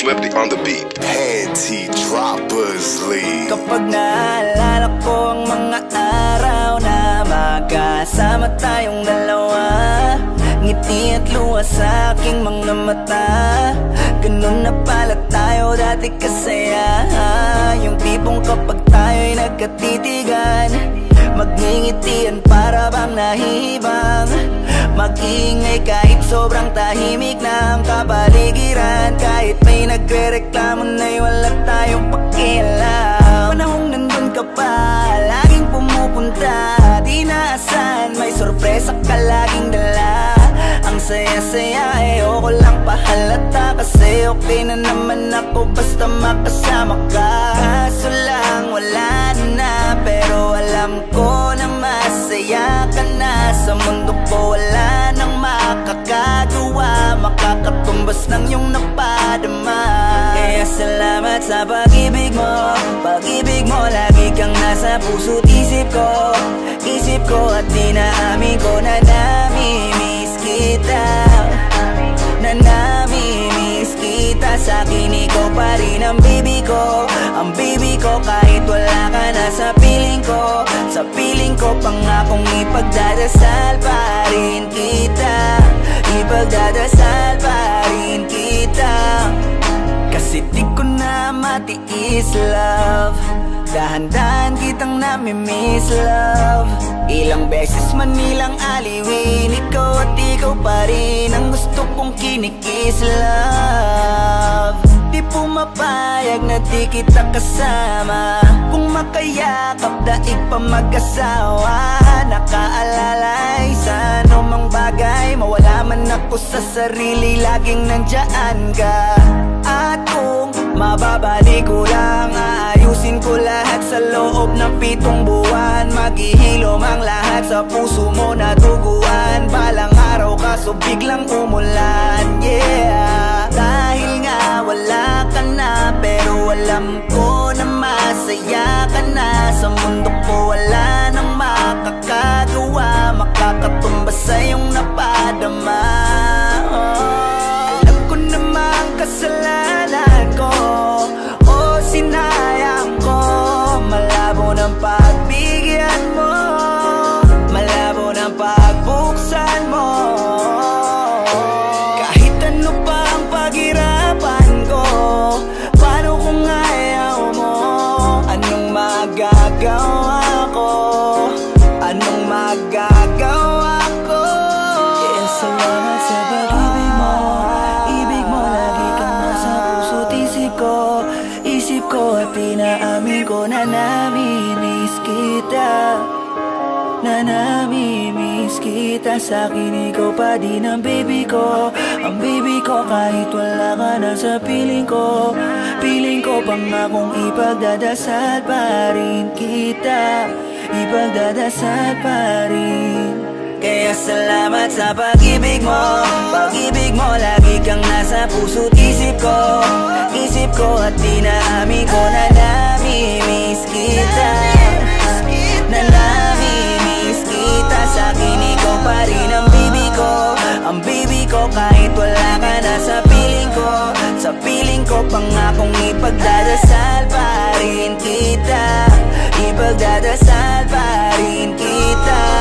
Swifty on the beat. Panty Droppers League. Kapag naalala ko ang mga araw na magkasama tayong dalawa, ngiti at luha sa aking mga mata. Ganun na pala tayo dati kasaya. Yung tipong kapag tayo'y nagkatitigan, magngingitian para bang nahihibang. Mag-iingay kahit sobrang tahimik na ang kapaligiran. Kahit may nagre-reklamo na'y wala tayong pakialam. Panahong nandun ka pa, laging pumupunta, di naasan, may sorpresa ka laging dala. Ang saya-saya, ayoko lang pahalata, kasi okay na naman ako basta makasama ka. Kaso lang wala na, pero alam ko na masaya ka na. Sa mundo ko wala nang makakagawa, makakatumbas ng iyong napadama. Kaya salamat sa pag-ibig mo, pag-ibig mo. Lagi kang nasa puso't isip ko, isip ko. At di naamin ko na namimiss kita, na namimiss kita. Sa'kin ikaw pa rin ang baby ko, ang baby ko. Kahit wala ka na sa piling ko, sa piling ko, pangakong ipagdadasal pa rin kita, ipagdadasal pa rin kita. Kasi di ko na matiis, love, dahan-dahan kitang namimiss, love. Ilang beses man nilang aliwin, ikaw at ikaw pa rin ang gusto kong kinikis, love. Di pumapayag na di kita kasama, kung makayakap daig pa mag-asawa. Nakaalalay sa anumang bagay, mawala man ako sa sarili, laging nandyan ka. At kung mababalik ko lang, aayusin ko lahat sa loob ng 7 buwan. Maghihilom ang lahat sa puso mo na duguan. Balang araw kaso biglang umulan, yeah. Dahil nga wala ka na, pero alam ko na masaya ka na. Sa mundo ko wala nang makakagawa, makakatumbas sa iyong napadama. Alam ko namang kasalanan ko, o sinayang ko. Malabo ng pagbigyan mo, malabo ng pagbuksan mo. Kahit ano pa ang paghirapan ko, paano kung ayaw mo? Anong magagawa ko? Anong magagawa ko? Kaya salamat sa pag-ibig mo, ibig mo. Lagi kang nasa puso't isip ko, isip ko. At inaamin ko na namimiss kita, na namimiss kita. Sa'kin ikaw pa din ang baby ko, ang baby ko. Kahit wala ka na sa piling ko, piling ko. Pangakong ipagdadasal pa rin kita, ipagdadasal pa rin. Kaya salamat sa pag-ibig mo, pag-ibig mo. Lagi kang nasa puso't isip ko, isip ko. At di naamin ko na namimiss kita, na namimiss kita. Sa'kin ikaw pa rin ang baby ko, ang baby ko. Kahit wala ka na sa piling ko, sa piling ko. Pangakong ipagdadasal pa rin kita, ipagdadasal pa rin kita.